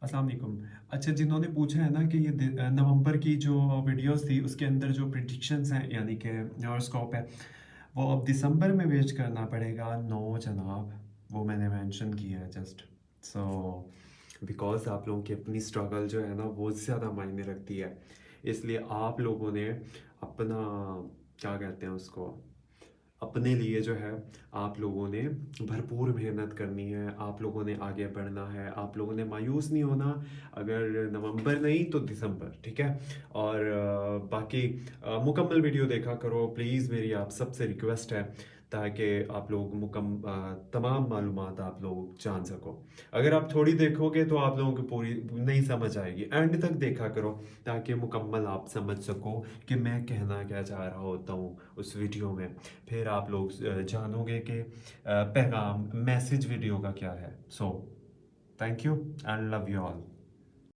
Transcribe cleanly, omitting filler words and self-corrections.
अस्सलाम वालेकुम। अच्छा, जिन्होंने पूछा है ना कि ये नवंबर की जो वीडियोस थी उसके अंदर जो प्रिडिक्शंस हैं यानी कि हॉरोस्कोप है वो अब दिसंबर में वेट करना पड़ेगा। नो जनाब, वो मैंने मेंशन किया है जस्ट सो बिकॉज आप लोगों की अपनी स्ट्रगल जो है ना वो ज़्यादा मायने रखती है। इसलिए आप लोगों ने अपना क्या कहते हैं उसको, अपने लिए जो है आप लोगों ने भरपूर मेहनत करनी है, आप लोगों ने आगे बढ़ना है, आप लोगों ने मायूस नहीं होना। अगर नवंबर नहीं तो दिसंबर, ठीक है। और बाकी मुकम्मल वीडियो देखा करो प्लीज़, मेरी आप सबसे रिक्वेस्ट है, ताकि आप लोग तमाम मालूमात आप लोग जान सको। अगर आप थोड़ी देखोगे तो आप लोगों को पूरी नहीं समझ आएगी, एंड तक देखा करो ताकि मुकम्मल आप समझ सको कि मैं कहना क्या चाह रहा होता हूँ उस वीडियो में। फिर आप लोग जानोगे कि पैगाम मैसेज वीडियो का क्या है। So thank you and love you all.